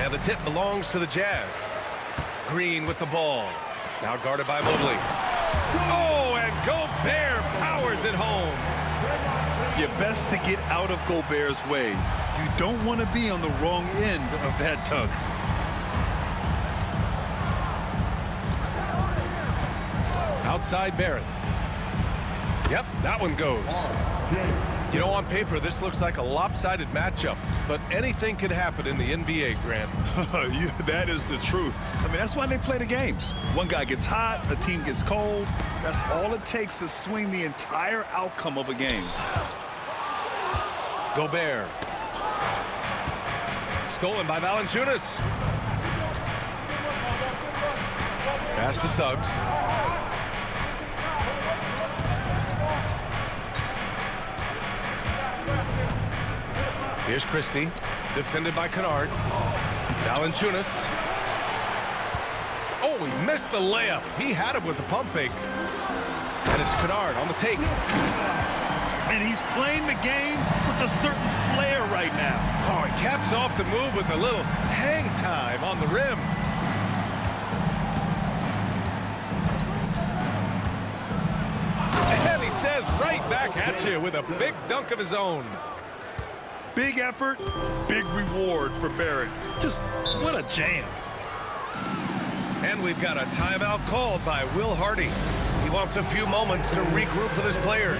And the tip belongs to the Jazz. Green with the ball. Now guarded by Mobley. Oh, and Gobert powers it home. You're best to get out of Gobert's way. You don't want to be on the wrong end of that tug. Outside Barrett. Yep, that one goes. You know, on paper, this looks like a lopsided matchup, but anything could happen in the NBA, Grant. That is the truth. I mean, that's why they play the games. One guy gets hot, a team gets cold. That's all it takes to swing the entire outcome of a game. Gobert. Stolen by Valanciunas. Pass to Suggs. Here's Christie, defended by Kennard. Valanciunas. Oh, he missed the layup. He had him with the pump fake. And it's Kennard on the take. And he's playing the game with a certain flair right now. Oh, he caps off the move with a little hang time on the rim. And he says right back at you with a big dunk of his own. Big effort, big reward for Barrett. Just what a jam. And we've got a timeout called by Will Hardy. He wants a few moments to regroup with his players.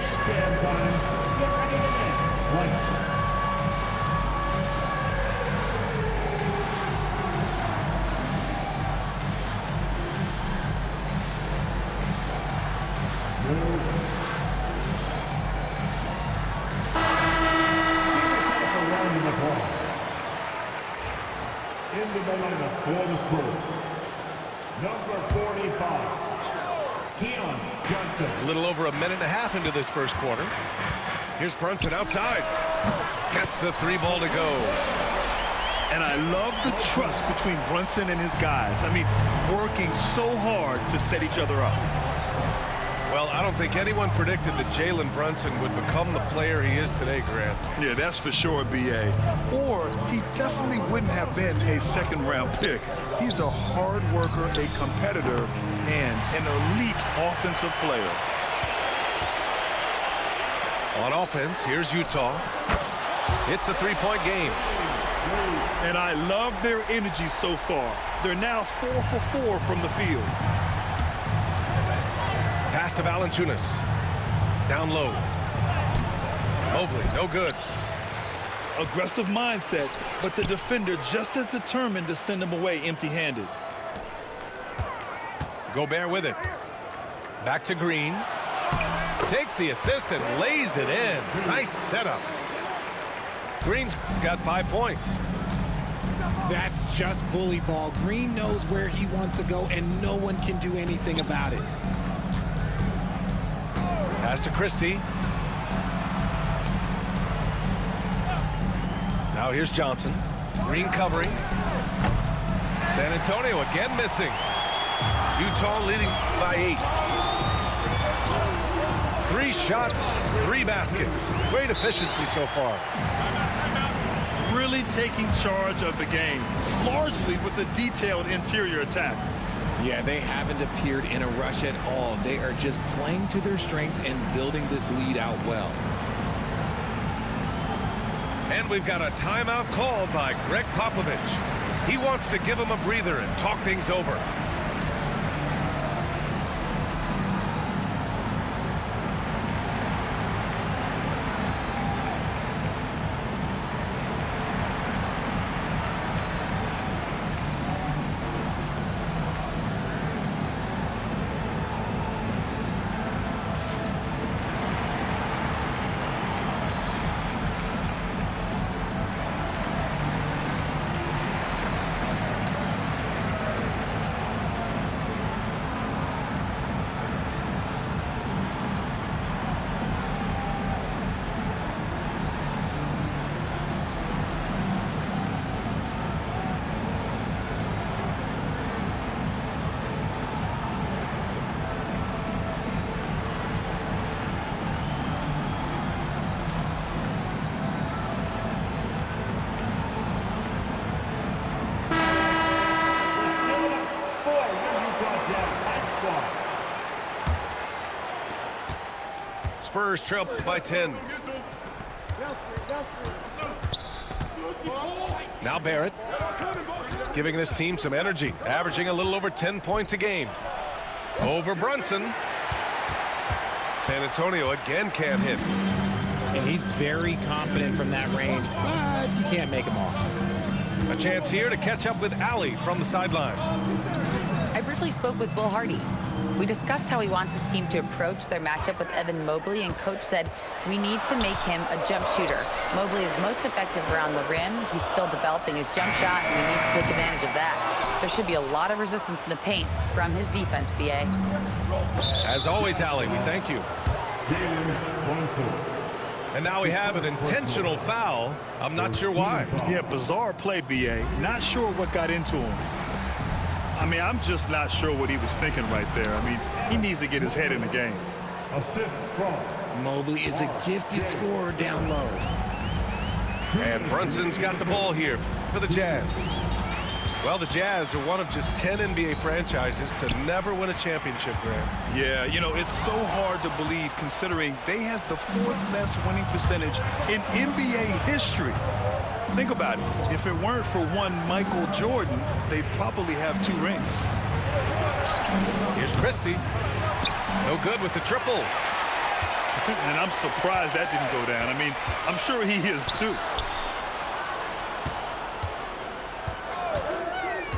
Into the lineup for the Spurs, number 45, Keon Johnson. A little over a minute and a half into this first quarter. Here's Brunson outside. Gets the three ball to go. And I love the trust between Brunson and his guys. I mean, working so hard to set each other up. Well, I don't think anyone predicted that Jalen Brunson would become the player he is today, Grant. Yeah, that's for sure, B.A. Or he definitely wouldn't have been a second-round pick. He's a hard worker, a competitor, and an elite offensive player. On offense, here's Utah. It's a three-point game. And I love their energy so far. They're now 4 for 4 from the field. Pass to Valanciunas. Down low. Mobley, no good. Aggressive mindset, but the defender just as determined to send him away empty-handed. Gobert with it. Back to Green. Takes the assist and lays it in. Nice setup. Green's got 5 points. That's just bully ball. Green knows where he wants to go, and no one can do anything about it. Pass to Christie. Now here's Johnson. Green covering. San Antonio again missing. Utah leading by 8. 3 shots, 3 baskets. Great efficiency so far. Really taking charge of the game, largely with a detailed interior attack. Yeah, they haven't appeared in a rush at all. They are just playing to their strengths and building this lead out well. And we've got a timeout called by Greg Popovich. He wants to give him a breather and talk things over. Spurs trail by 10. Now Barrett, giving this team some energy, averaging a little over 10 points a game. Over Brunson. San Antonio again can't hit. And he's very confident from that range, but you can't make him off. A chance here to catch up with Allie from the sideline. I briefly spoke with Will Hardy. We discussed how he wants his team to approach their matchup with Evan Mobley, and Coach said, we need to make him a jump shooter. Mobley is most effective around the rim. He's still developing his jump shot, and he needs to take advantage of that. There should be a lot of resistance in the paint from his defense, BA. As always, Allie, we thank you. And now we have an intentional foul. I'm not sure why. Yeah, bizarre play, BA. Not sure what got into him. I mean, I'm just not sure what he was thinking right there. I mean, he needs to get his head in the game. Assist from Mobley is a gifted scorer down low. And Brunson's got the ball here for the Jazz. Well, the Jazz are one of just 10 NBA franchises to never win a championship, Graham. Yeah, you know, it's so hard to believe considering they have the 4th best winning percentage in NBA history. Think about it. If it weren't for one Michael Jordan, they'd probably have 2 rings. Here's Christie. No good with the triple. And I'm surprised that didn't go down. I mean, I'm sure he is too.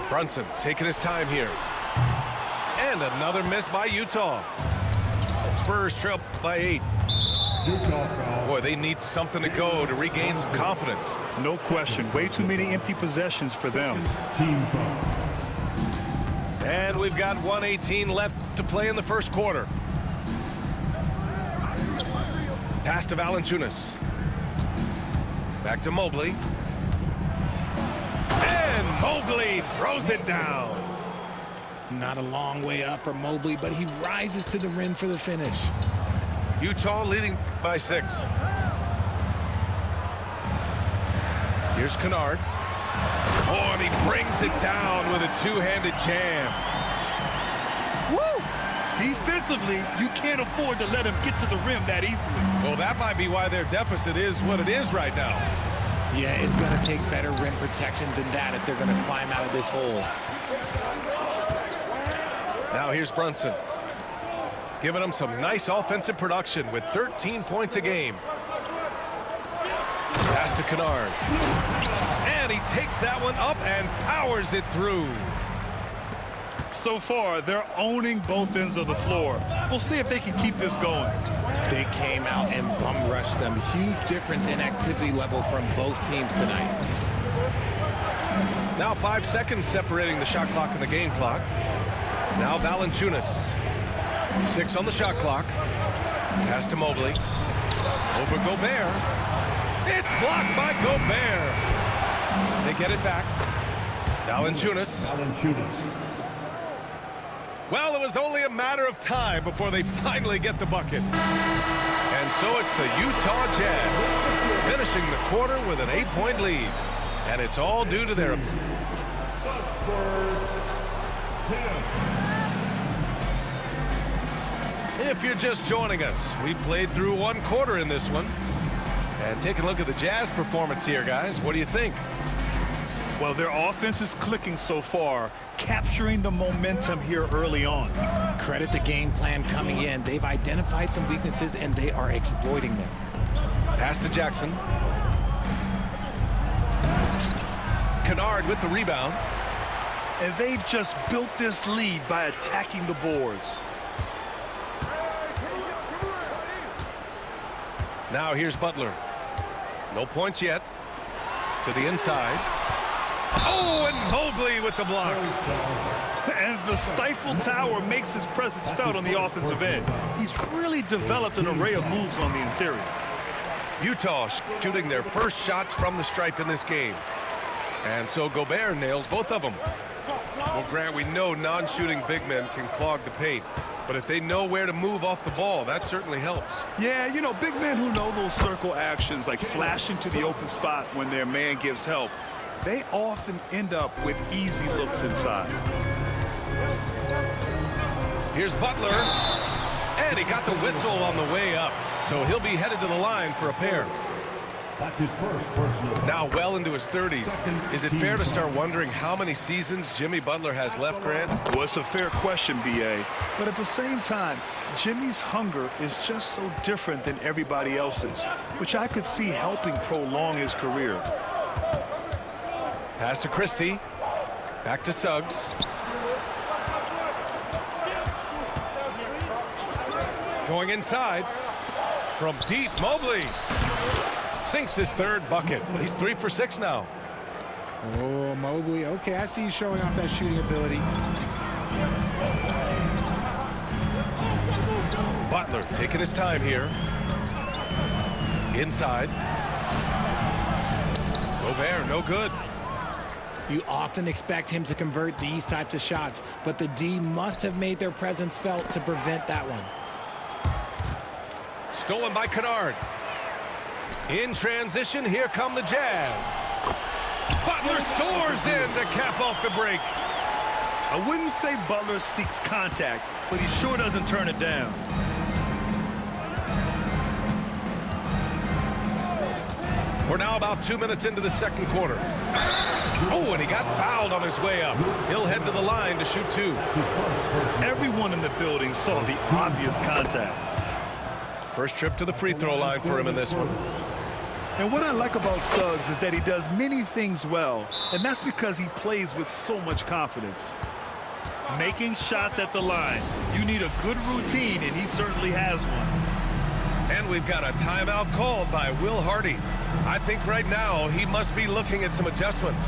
Brunson taking his time here. And another miss by Utah. Spurs trail by 8. Utah foul. Boy, they need something to go to regain some confidence. No question. Way too many empty possessions for them. Team foul. And we've got 1:18 left to play in the first quarter. Pass to Valanciunas. Back to Mobley. And Mobley throws it down. Not a long way up for Mobley, but he rises to the rim for the finish. Utah leading by 6. Here's Kennard. Oh, and he brings it down with a 2-handed jam. Woo! Defensively, you can't afford to let him get to the rim that easily. Well, that might be why their deficit is what it is right now. Yeah, it's going to take better rim protection than that if they're going to climb out of this hole. Now here's Brunson. Giving them some nice offensive production with 13 points a game. Pass to Kennard. And he takes that one up and powers it through. So far, they're owning both ends of the floor. We'll see if they can keep this going. They came out and bum rushed them. Huge difference in activity level from both teams tonight. Now 5 seconds separating the shot clock and the game clock. Now Valanciunas. 6 on the shot clock. Pass to Mobley. Over Gobert. It's blocked by Gobert. They get it back. Valanciunas. Well, it was only a matter of time before they finally get the bucket. And so it's the Utah Jazz finishing the quarter with an 8-point lead. And it's all due to their... If you're just joining us, we played through 1 quarter in this one. And take a look at the Jazz performance here, guys. What do you think? Well, their offense is clicking so far, capturing the momentum here early on. Credit the game plan coming in. They've identified some weaknesses, and they are exploiting them. Pass to Jackson. Kennard with the rebound. And they've just built this lead by attacking the boards. Now here's Butler. No points yet. To the inside. Oh, and Mobley with the block. And the Stifle Tower makes his presence felt on the offensive end. He's really developed an array of moves on the interior. Utah shooting their first shots from the stripe in this game. And so Gobert nails both of them. Well, Grant, we know non-shooting big men can clog the paint. But if they know where to move off the ball, that certainly helps. Yeah, you know, big men who know those circle actions, like flashing to the open spot when their man gives help, they often end up with easy looks inside. Here's Butler. And he got the whistle on the way up. So he'll be headed to the line for a pair. That's his first personal. Now well into his 30s. Is it fair to start wondering how many seasons Jimmy Butler has left, Grant? Well, it's a fair question, B.A. But at the same time, Jimmy's hunger is just so different than everybody else's, which I could see helping prolong his career. Pass to Christie. Back to Suggs. Going inside. From deep, Mobley. Sinks his third bucket. He's 3 for 6 now. Oh, Mobley. Okay, I see you showing off that shooting ability. Butler taking his time here. Inside. Gobert, no good. You often expect him to convert these types of shots, but the D must have made their presence felt to prevent that one. Stolen by Kennard. In transition, here come the Jazz. Butler soars in to cap off the break. I wouldn't say Butler seeks contact, but he sure doesn't turn it down. We're now about 2 minutes into the second quarter. Oh, and he got fouled on his way up. He'll head to the line to shoot 2. Everyone in the building saw the obvious contact. First trip to the free throw line for him in this one. And what I like about Suggs is that he does many things well, and that's because he plays with so much confidence. Making shots at the line. You need a good routine, and he certainly has one. And we've got a timeout called by Will Hardy. I think right now he must be looking at some adjustments.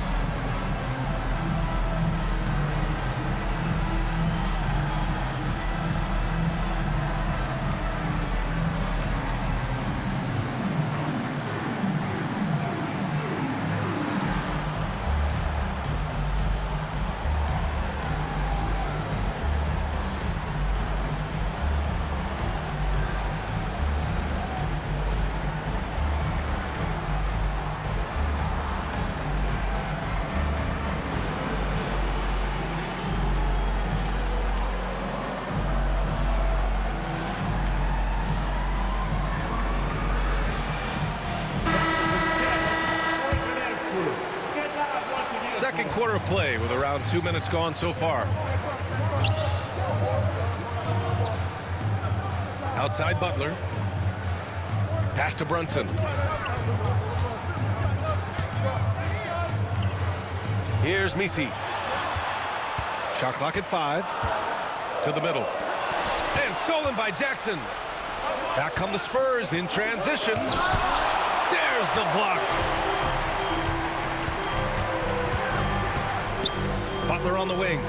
Second quarter of play with around 2 minutes gone so far. Outside Butler. Pass to Brunson. Here's Messi. Shot clock at 5. To the middle. And stolen by Jackson. Back come the Spurs in transition. There's the block. Butler on the wing.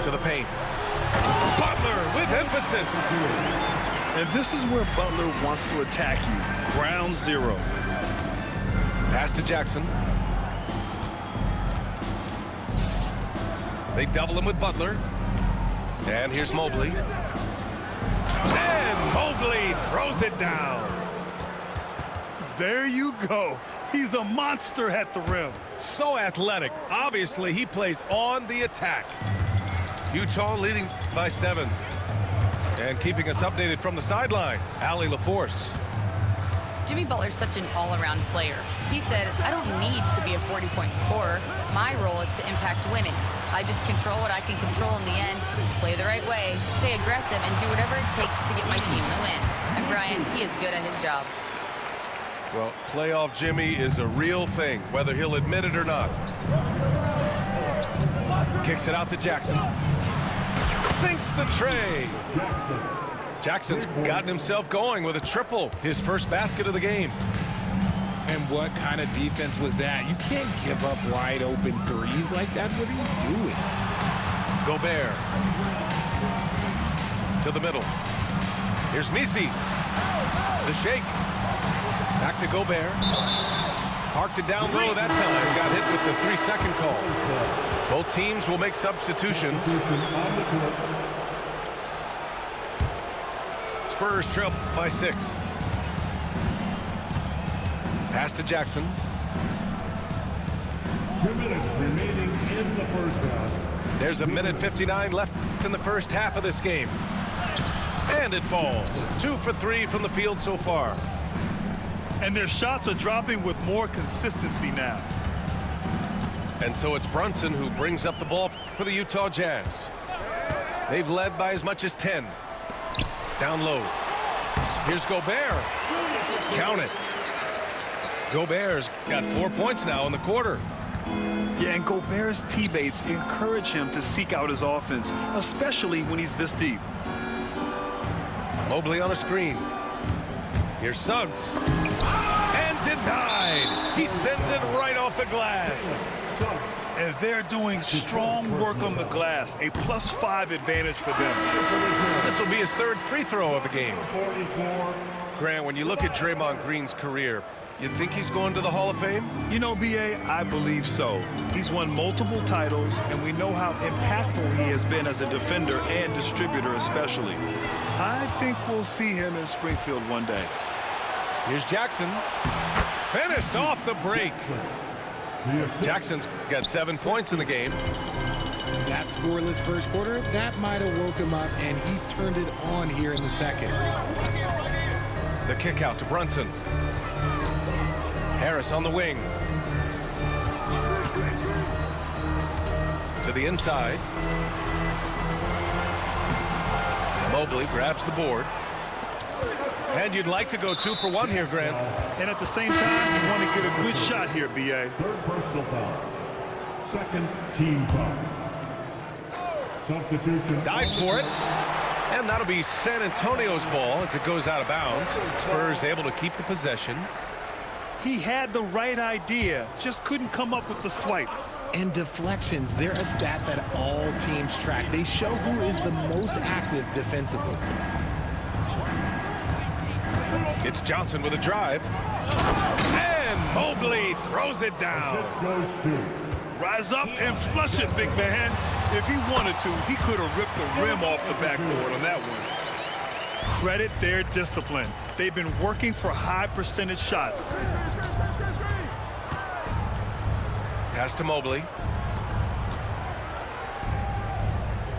To the paint. Butler with emphasis. And this is where Butler wants to attack you. Ground zero. Pass to Jackson. They double him with Butler. And here's Mobley. And Mobley throws it down. There you go. He's a monster at the rim. So athletic. Obviously, he plays on the attack. Utah leading by 7. And keeping us updated from the sideline, Allie LaForce. Jimmy Butler's such an all-around player. He said, I don't need to be a 40-point scorer. My role is to impact winning. I just control what I can control in the end, play the right way, stay aggressive, and do whatever it takes to get my team to win. And Brian, he is good at his job. Well, playoff Jimmy is a real thing, whether he'll admit it or not. Kicks it out to Jackson. Sinks the tray. Jackson's gotten himself going with a triple, his first basket of the game. And what kind of defense was that? You can't give up wide open threes like that. What are you doing? Gobert. To the middle. Here's Messi. The shake. Back to Gobert. Parked it down low that time. Got hit with the 3-second call. Both teams will make substitutions. Spurs trail by 6. Pass to Jackson. 2 minutes remaining in the first half. There's a minute 59 left in the first half of this game. And it falls. 2 for 3 from the field so far. And their shots are dropping with more consistency now. And so it's Brunson who brings up the ball for the Utah Jazz. They've led by as much as 10. Down low. Here's Gobert. Count it. Gobert's got 4 points now in the quarter. Yeah, and Gobert's teammates encourage him to seek out his offense, especially when he's this deep. Mobley on a screen. Here's Suggs. And denied. He sends it right off the glass. And they're doing strong work on the glass, a +5 advantage for them. This will be his 3rd free throw of the game. Grant, when you look at Draymond Green's career, you think he's going to the Hall of Fame? You know, B.A., I believe so. He's won multiple titles, and we know how impactful he has been as a defender and distributor especially. I think we'll see him in Springfield one day. Here's Jackson. Finished off the break. Jackson's got 7 points in the game. That scoreless first quarter, that might have woke him up, and he's turned it on here in the second. The kick out to Brunson. Harris on the wing. To the inside. Mobley grabs the board. And you'd like to go 2 for 1 here, Grant. And at the same time, you want to get a good shot here, B.A. 3rd personal foul. 2nd team foul. Substitution. Dive for it. And that'll be San Antonio's ball as it goes out of bounds. Spurs able to keep the possession. He had the right idea, just couldn't come up with the swipe. And deflections, they're a stat that all teams track. They show who is the most active defensively. It's Johnson with a drive. And Mobley throws it down. Goes to. Rise up and flush it, big man. If he wanted to, he could have ripped the rim off the backboard on that one. Credit their discipline. They've been working for high percentage shots. Pass to Mobley.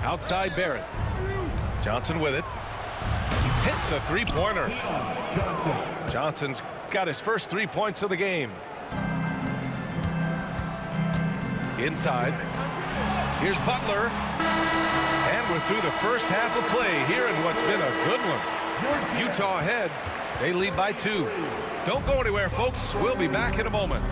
Outside Barrett. Johnson with it. Hits a 3-pointer. Johnson's got his first 3 points of the game. Inside. Here's Butler. And we're through the first half of play here in what's been a good one. Utah ahead. They lead by 2. Don't go anywhere, folks. We'll be back in a moment.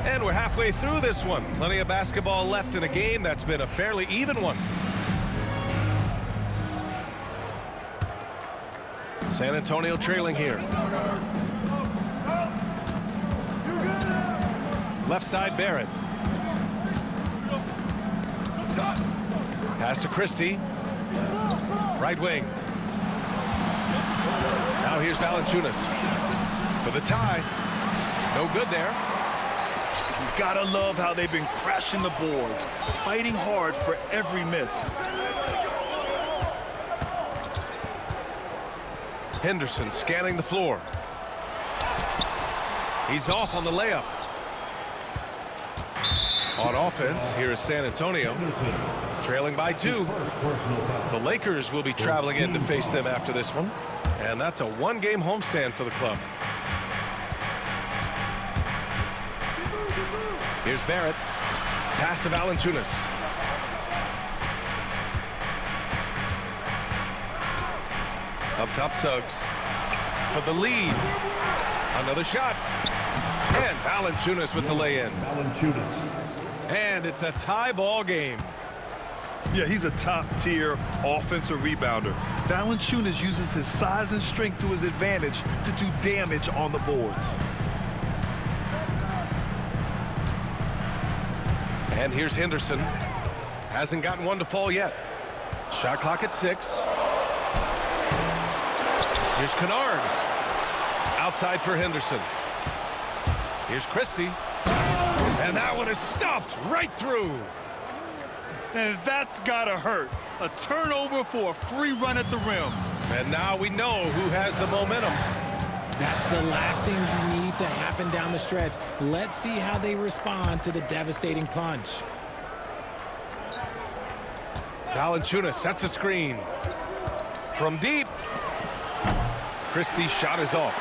And we're halfway through this one. Plenty of basketball left in a game that's been a fairly even one. San Antonio trailing here. Left side, Barrett. Pass to Christie. Right wing. Now here's Valanciunas for the tie. No good there. You gotta love how they've been crashing the boards, fighting hard for every miss. Henderson scanning the floor. He's off on the layup. On offense, here is San Antonio, trailing by 2. The Lakers will be traveling in to face them after this one, and that's a 1-game homestand for the club. Here's Barrett. Pass to Valanciunas. Up top, Suggs for the lead. Another shot. And Valanciunas with the lay-in. And it's a tie ball game. Yeah, he's a top-tier offensive rebounder. Valanciunas uses his size and strength to his advantage to do damage on the boards. And here's Henderson. Hasn't gotten one to fall yet. Shot clock at 6. Here's Kennard. Outside for Henderson. Here's Christie. And that one is stuffed right through. And that's gotta hurt. A turnover for a free run at the rim. And now we know who has the momentum. That's the last thing you need to happen down the stretch. Let's see how they respond to the devastating punch. Valanciunas sets a screen. From deep. Christie's shot is off.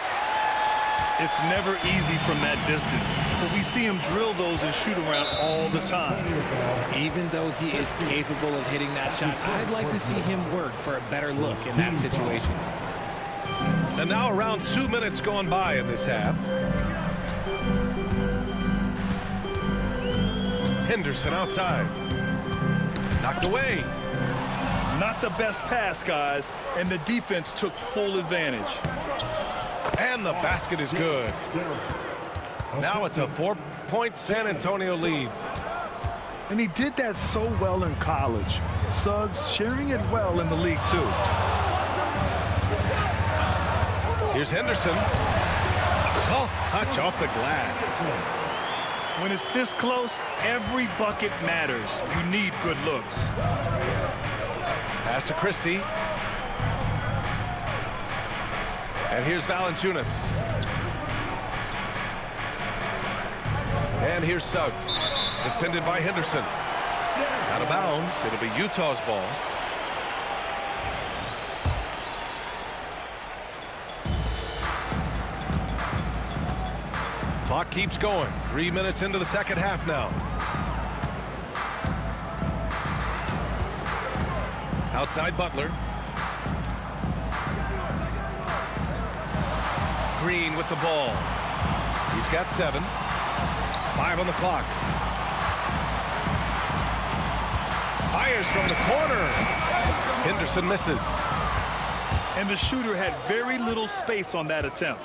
It's never easy from that distance, but we see him drill those and shoot around all the time. Even though he is capable of hitting that shot, I'd like to see him work for a better look in that situation. And now around 2 minutes gone by in this half. Henderson outside. Knocked away. Not the best pass, guys, and the defense took full advantage. And the basket is good. Now it's a 4-point San Antonio lead. And he did that so well in college. Suggs sharing it well in the league, too. Here's Henderson. Soft touch off the glass. When it's this close, every bucket matters. You need good looks. Pass to Christie. And here's Valanciunas. And here's Suggs. Defended by Henderson. Out of bounds. It'll be Utah's ball. Clock keeps going. 3 minutes into the second half now. Outside Butler. Green with the ball. He's got 7. 5 on the clock. Fires from the corner. Henderson misses. And the shooter had very little space on that attempt.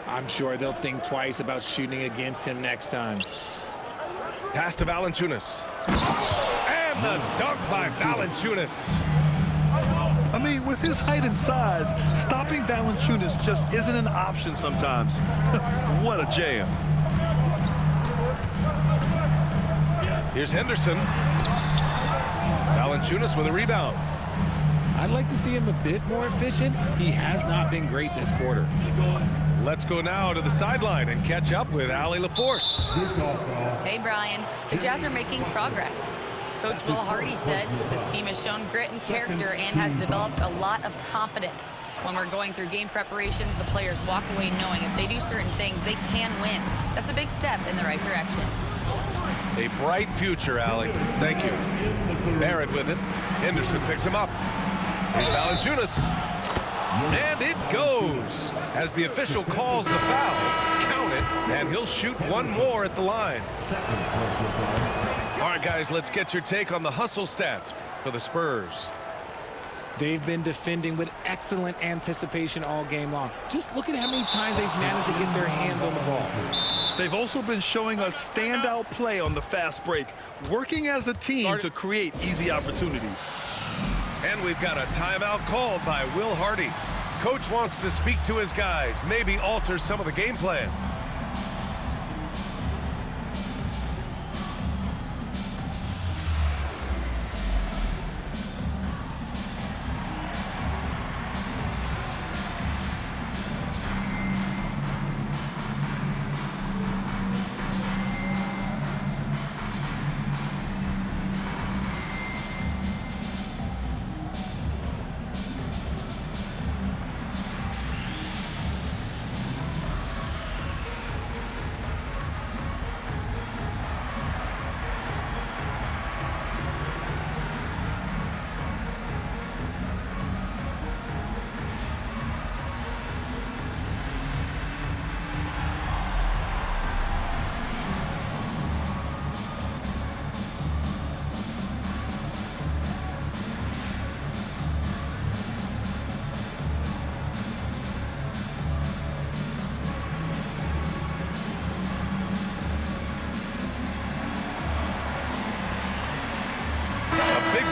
I'm sure they'll think twice about shooting against him next time. Pass to Valanciunas. And the dunk by Valanciunas. I mean, with his height and size, stopping Valanciunas just isn't an option sometimes. What a jam. Here's Henderson. Valanciunas with a rebound. I'd like to see him a bit more efficient. He has not been great this quarter. Let's go now to the sideline and catch up with Allie LaForce. Hey, Brian. The Jazz are making progress. Coach Will Hardy said this team has shown grit and character and has developed a lot of confidence. When we're going through game preparation, the players walk away knowing if they do certain things, they can win. That's a big step in the right direction. A bright future, Allie. Thank you. Barrett with it. Henderson picks him up. Here's Valanciunas. And it goes. As the official calls the foul, count it, and he'll shoot one more at the line. All right, guys, let's get your take on the hustle stats for the Spurs. They've been defending with excellent anticipation all game long. Just look at how many times they've managed to get their hands on the ball. They've also been showing us standout play on the fast break, working as a team to create easy opportunities. And we've got a timeout called by Will Hardy. Coach wants to speak to his guys, maybe alter some of the game plan.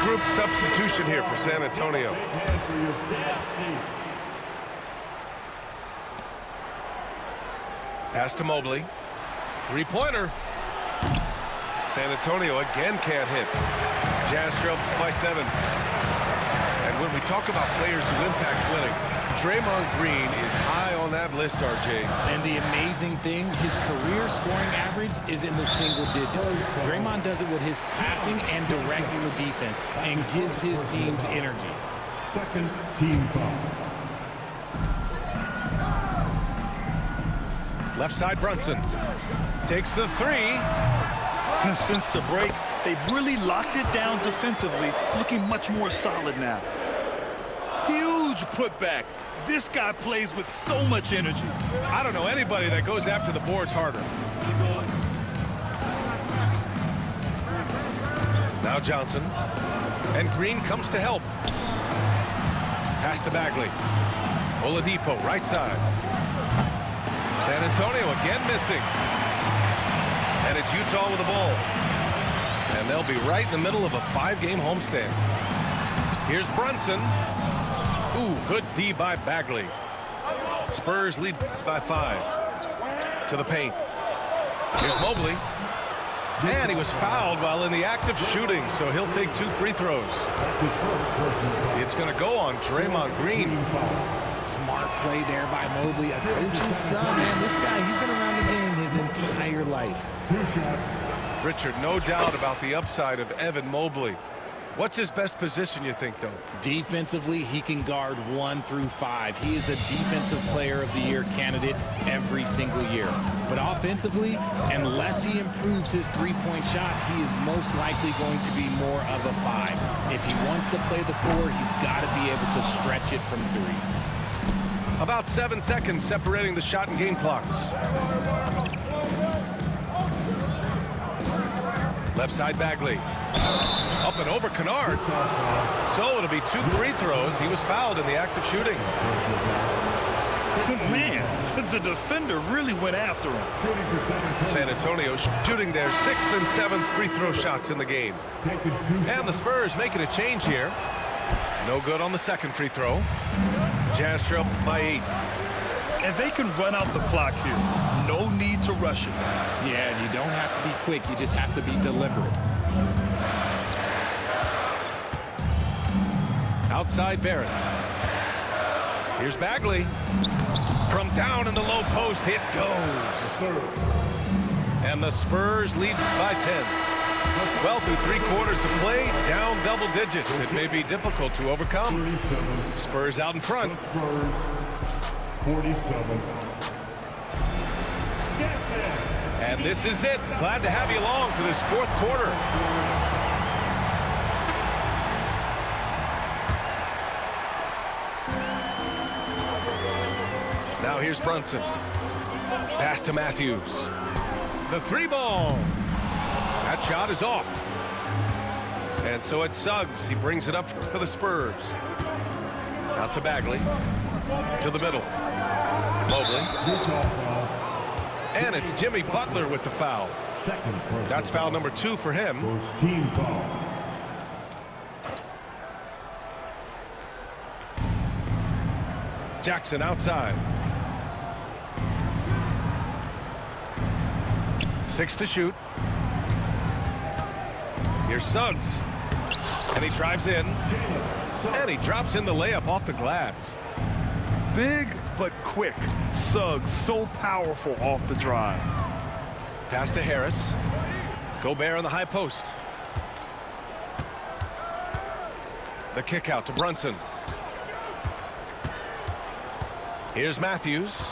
Group substitution here for San Antonio. Pass to Mobley. Three-pointer. San Antonio again can't hit. Jazz trail by 7. And when we talk about players who impact winning, Draymond Green is high on that list, RJ. And the amazing thing, his career scoring average is in the single digits. Draymond does it with his passing and directing the defense and gives his teams energy. Second team foul. Left side, Brunson takes the three. Since the break, they've really locked it down defensively, looking much more solid now. Huge putback. This guy plays with so much energy. I don't know anybody that goes after the boards harder. Now Johnson. And Green comes to help. Pass to Bagley. Oladipo, right side. San Antonio again missing. And it's Utah with the ball. And they'll be right in the middle of a 5-game homestand. Here's Brunson. Ooh, good D by Bagley. Spurs lead by 5. To the paint. Here's Mobley. And he was fouled while in the act of shooting, so he'll take 2 free throws. It's going to go on Draymond Green. Smart play there by Mobley, a coach's son. Man, this guy, he's been around the game his entire life. Richard, no doubt about the upside of Evan Mobley. What's his best position, you think, though? Defensively, he can guard 1 through 5. He is a Defensive Player of the Year candidate every single year. But offensively, unless he improves his three-point shot, he is most likely going to be more of a 5. If he wants to play the 4, he's got to be able to stretch it from 3. About 7 seconds separating the shot and game clocks. Left side, Bagley. Up and over Kennard. So it'll be 2 free throws. He was fouled in the act of shooting. Man, the defender really went after him. San Antonio shooting their 6th and 7th free throw shots in the game. And the Spurs making a change here. No good on the 2nd free throw. Jazz trail by 8. And they can run out the clock here. No need to rush it. Yeah, you don't have to be quick. You just have to be deliberate. Outside Barrett. Here's Bagley. From down in the low post, it goes. And the Spurs lead by 10. Well, through 3 quarters of play, down double digits. It may be difficult to overcome. Spurs out in front. 47. And this is it. Glad to have you along for this 4th quarter. Now here's Brunson. Pass to Matthews. The 3-ball. That shot is off. And so it's Suggs. He brings it up for the Spurs. Out to Bagley. To the middle. Mobley. And it's Jimmy Butler with the foul. That's foul number 2 for him. Team foul. Jackson outside. 6 to shoot. Here's Suggs. And he drives in. And he drops in the layup off the glass. Big but quick. Suggs so powerful off the drive. Pass to Harris. Gobert on the high post. The kick out to Brunson. Here's Matthews.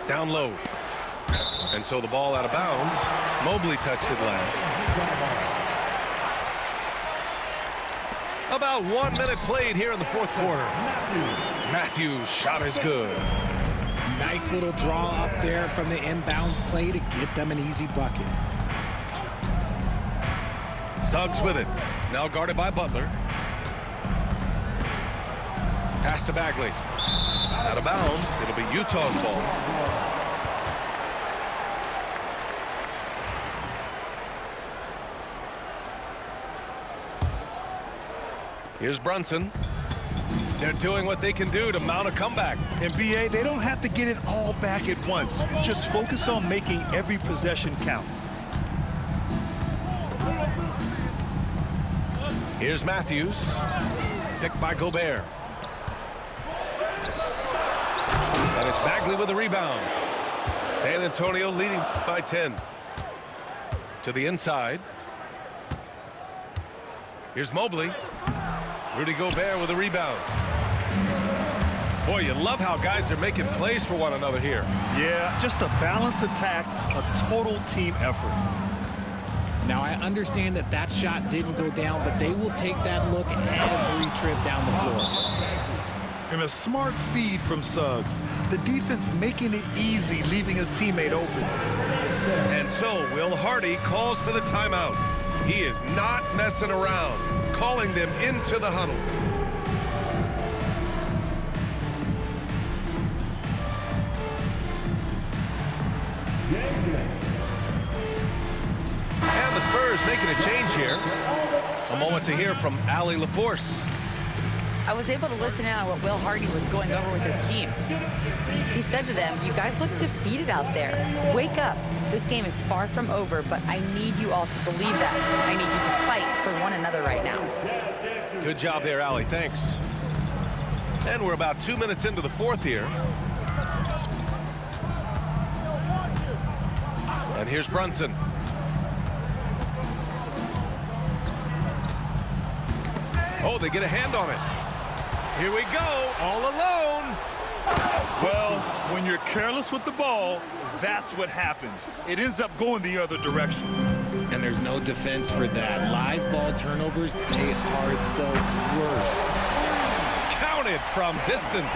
Down low. And so the ball out of bounds. Mobley touched it last. About 1 minute played here in the 4th quarter. Matthews' shot is good. Nice little draw up there from the inbounds play to get them an easy bucket. Suggs with it. Now guarded by Butler. Pass to Bagley. Out of bounds. It'll be Utah's ball. Here's Brunson. They're doing what they can do to mount a comeback. In BA, they don't have to get it all back at once. Just focus on making every possession count. Here's Matthews. Picked by Gobert. And it's Bagley with a rebound. San Antonio leading by 10. To the inside. Here's Mobley. Rudy Gobert with a rebound. Boy, you love how guys are making plays for one another here. Yeah, just a balanced attack, a total team effort. Now, I understand that that shot didn't go down, but they will take that look every trip down the floor. And a smart feed from Suggs. The defense making it easy, leaving his teammate open. And so Will Hardy calls for the timeout. He is not messing around, calling them into the huddle. And the Spurs making a change here. A moment to hear from Allie LaForce. I was able to listen in on what Will Hardy was going over with his team. He said to them, "You guys look defeated out there. Wake up. This game is far from over, but I need you all to believe that. I need you to fight for one another right now." Good job there, Allie. Thanks. And we're about 2 minutes into the fourth here. And here's Brunson. Oh, they get a hand on it. Here we go, all alone. Well, when you're careless with the ball, that's what happens. It ends up going the other direction. And there's no defense for that. Live ball turnovers, they are the worst. Counted from distance.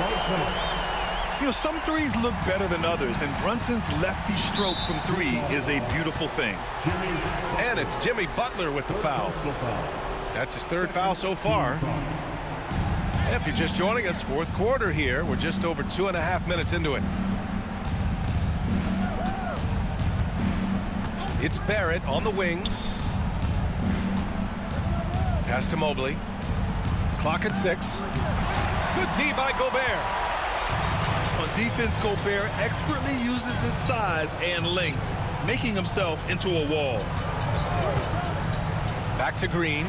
You know, some threes look better than others, and Brunson's lefty stroke from three is a beautiful thing. And it's Jimmy Butler with the foul. That's his third foul so far. If you're just joining us, fourth quarter here. We're just over 2.5 minutes into it. It's Barrett on the wing. Pass to Mobley. Clock at 6. Good D by Gobert. On defense, Gobert expertly uses his size and length, making himself into a wall. Back to Green.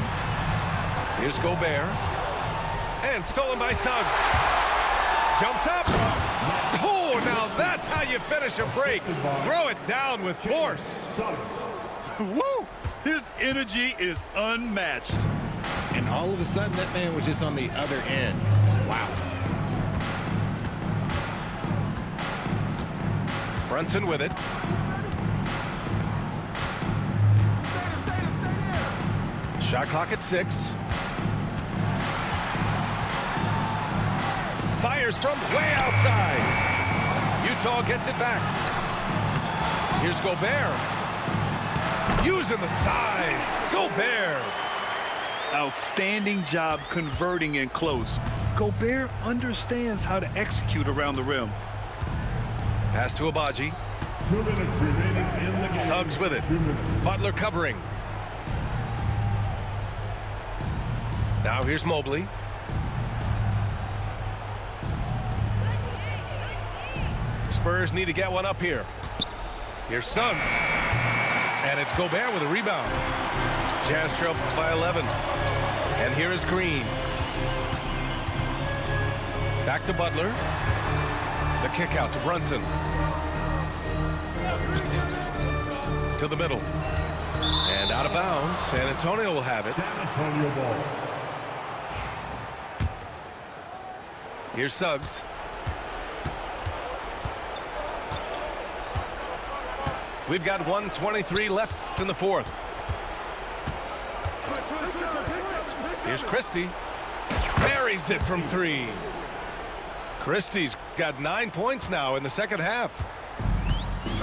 Here's Gobert. And stolen by Suggs. Jumps up. Oh, now that's how you finish a break. Throw it down with force. Woo! His energy is unmatched. And all of a sudden, that man was just on the other end. Wow. Brunson with it. Shot clock at 6. Fires from way outside. Utah gets it back. Here's Gobert. Using the size. Gobert. Outstanding job converting in close. Gobert understands how to execute around the rim. Pass to Abaji. 2 minutes remaining in the game. Suggs with it. 2 minutes. Butler covering. Now here's Mobley. Spurs need to get one up here. Here's Suggs. And it's Gobert with a rebound. Jazz trail by 11. And here is Green. Back to Butler. The kick out to Brunson. To the middle. And out of bounds. San Antonio will have it. San Antonio ball. Here's Suggs. We've got 1:23 left in the fourth. Here's Christie. Buries it from 3. Christie's got 9 points now in the second half.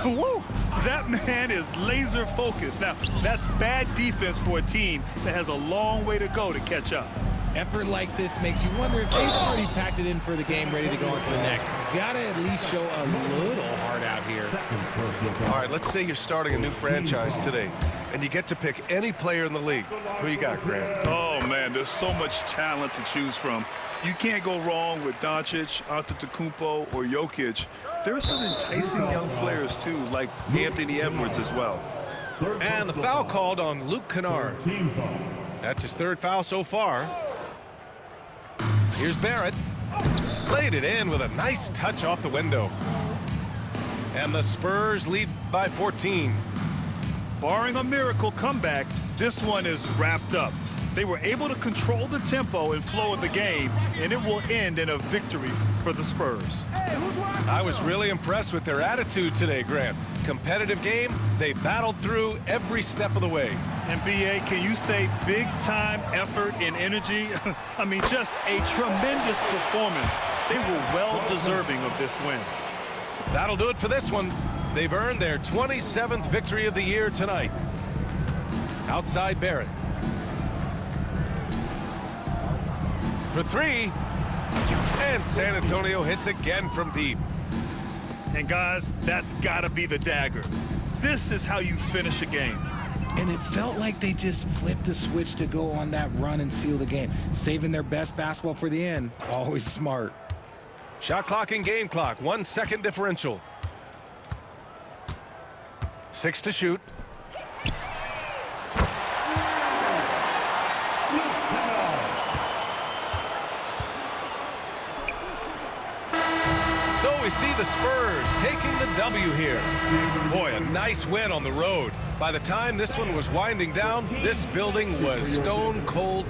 Woo! That man is laser focused. Now, that's bad defense for a team that has a long way to go to catch up. Effort like this makes you wonder if they've already packed it in for the game, ready to go into the next. Gotta at least show a little heart out here. All right, let's say you're starting a new franchise today, and you get to pick any player in the league. Who you got, Grant? Oh, man, there's so much talent to choose from. You can't go wrong with Doncic, Antetokounmpo, or Jokic. There are some enticing young players, too, like Anthony Edwards as well. And the foul called on Luke Kennard. Team foul. That's his third foul so far. Here's Barrett. Played it in with a nice touch off the window. And the Spurs lead by 14. Barring a miracle comeback, this one is wrapped up. They were able to control the tempo and flow of the game, and it will end in a victory for the Spurs. I was really impressed with their attitude today, Grant. Competitive game, they battled through every step of the way. And B.A., can you say big-time effort and energy? I mean, just a tremendous performance. They were well-deserving of this win. That'll do it for this one. They've earned their 27th victory of the year tonight. Outside Barrett. For three. And San Antonio hits again from deep. And guys, that's got to be the dagger. This is how you finish a game. And it felt like they just flipped the switch to go on that run and seal the game. Saving their best basketball for the end. Always smart. Shot clock and game clock. 1 second differential. 6 to shoot. So we see the Spurs taking the W here. Boy, a nice win on the road. By the time this one was winding down, this building was stone cold